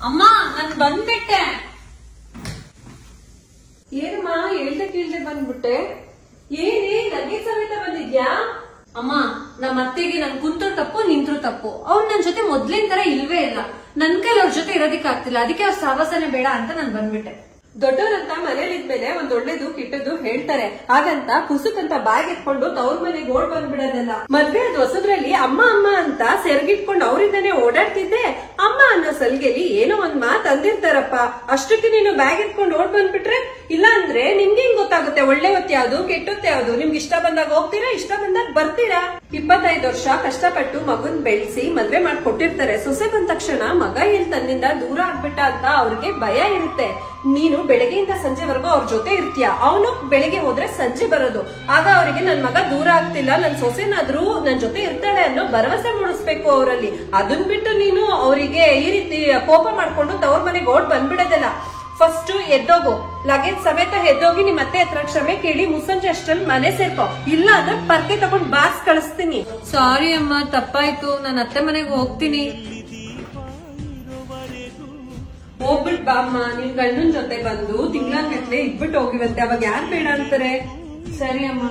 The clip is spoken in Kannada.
ಅಮ್ಮ ನಾನ್ ಬಂದ್ಬಿಟ್ಟೆ. ಏನಮ್ಮ ಹೇಳ್ದೆ ಕೇಳ್ದೆ ಬಂದ್ಬಿಟ್ಟೆ? ಏನೇ ನಗೆ ಸಮೇತ ಬಂದಿದ್ಯಾ? ಅಮ್ಮ ನಮ್ಮ ಅತ್ತೆಗೆ ನನ್ ಕುಂತ್ರು ತಪ್ಪು ನಿಂತ್ರು ತಪ್ಪು. ಅವ್ರು ನನ್ ಜೊತೆ ಮೊದ್ಲಿನ ತರ ಇಲ್ವೇ ಇಲ್ಲ. ನನ್ ಕೈಲಿ ಅವ್ರ ಜೊತೆ ಇರೋದಿಕ್ ಆಗ್ತಿಲ್ಲ. ಅದಕ್ಕೆ ಅವ್ರ ಸಹವಾಸನೆ ಬೇಡ ಅಂತ ನಾನ್ ಬಂದ್ಬಿಟ್ಟೆ. ದೊಡ್ಡವರಂತ ಮನೇಲಿದ್ಮೇಲೆ ಒಂದ್ ಒಳ್ಳೇದು ಕೆಟ್ಟದ್ದು ಹೇಳ್ತಾರೆ. ಹಾಗಂತ ಕುಸುಕಂತ ಬ್ಯಾಗ್ ಇಟ್ಕೊಂಡು ತವ್ರ ಮನೆಗೆ ಓಡ್ ಬಂದ್ಬಿಡೋದಲ್ಲ. ಮದ್ವೆ ಅದ್ ಹೊಸದ್ರಲ್ಲಿ ಅಮ್ಮ ಅಮ್ಮ ಅಂತ ಸೆರ್ಗಿಟ್ಕೊಂಡು ಅವರಿಂದಾನೇ ಓಡಾಡ್ತಿದ್ದೆ. ಅಮ್ಮ ಅನ್ನೋ ಸಲ್ಗೆಲಿ ಏನೋ ಒಂದ್ ಮಾತ್ ಅಂದಿರ್ತಾರಪ್ಪ, ಅಷ್ಟಕ್ಕೆ ನೀನು ಬ್ಯಾಗ್ ಇಟ್ಕೊಂಡು ಓಡ್ ಬಂದ್ಬಿಟ್ರೆ ಇಲ್ಲ ಅಂದ್ರೆ ನಿಮ್ಗೆ ಹೆಂಗ್ ಗೊತ್ತಾಗುತ್ತೆ ಒಳ್ಳೆ ಹೊತ್ತು ಯಾವ್ದು ಕೆಟ್ಟೊತ್ತು ಯಾವ್ದು? ನಿಮ್ಗೆ ಇಷ್ಟ ಬಂದಾಗ ಹೋಗ್ತೀರಾ, ಇಷ್ಟ ಬಂದಾಗ ಬರ್ತೀರಾ. 25 ವರ್ಷ ಕಷ್ಟಪಟ್ಟು ಮಗನ್ ಬೆಳೆಸಿ ಮದ್ವೆ ಮಾಡ್ಕೊಟ್ಟಿರ್ತಾರೆ. ಸೊಸೆ ಬಂದ ತಕ್ಷಣ ಮಗ ಏನ್ ತನ್ನಿಂದ ದೂರ ಆಗ್ಬಿಟ್ಟ ಅಂತ ಅವ್ರಿಗೆ ಭಯ ಇರುತ್ತೆ. ನೀನು ಬೆಳಗ್ಗೆಯಿಂದ ಸಂಜೆವರೆಗೂ ಅವ್ರ ಜೊತೆ ಇರ್ತೀಯ, ಅವನು ಬೆಳಿಗ್ಗೆ ಹೋದ್ರೆ ಸಂಜೆ ಬರೋದು. ಆಗ ಅವರಿಗೆ ನನ್ ಮಗ ದೂರ ಆಗ್ತಿಲ್ಲ, ನನ್ ಸೊಸೆನಾದ್ರೂ ನನ್ ಜೊತೆ ಇರ್ತಾಳೆ ಅನ್ನೋ ಭರವಸೆ ಮೂಡಿಸ್ಬೇಕು ಅವರಲ್ಲಿ. ಅದನ್ ಬಿಟ್ಟು ನೀನು ಅವರಿಗೆ ಈ ರೀತಿ ಕೋಪ ಮಾಡ್ಕೊಂಡು ತವ್ರ ಮನೆಗೆ ಓಡ್ ಬಂದ್ಬಿಡೋದಲ್ಲ. ಫಸ್ಟ್ ಎದ್ದೋಗು, ಲಗೇಜ್ ಸಮೇತ ಎದ್ದೋಗಿ ನಿಮ್ ಅತ್ತೆ ಹತ್ರ ಕ್ಷಮೆ ಕೇಳಿ ಮುಸ್ಸಂಜೆ ಅಷ್ಟ್ರಲ್ಲಿ ಮನೆ ಸೇರ್ಕೊ. ಇಲ್ಲ ಅಂದ್ರೆ ಪರ್ಕೆ ತಗೊಂಡ್ ಬಾಸ್ ಕಳಿಸ್ತೀನಿ. ಸಾರಿ ಅಮ್ಮ, ತಪ್ಪಾಯ್ತು. ನಾನು ಅತ್ತೆ ಮನೆಗೆ ಹೋಗ್ತೀನಿ. ಹೋಗ್ಬಿಟ್ ಬಾ ಅಮ್ಮ, ನಿನ್ ಗಂಡನ್ ಜೊತೆ ಬಂದು ತಿಂಗಳಾನ್ಗಟ್ಲೆ ಇದ್ಬಿಟ್ಟು ಹೋಗಿವಂತೆ. ಅವಾಗ ಯಾರು ಬೇಡ ಅಂತಾರೆ? ಸರಿ ಅಮ್ಮ.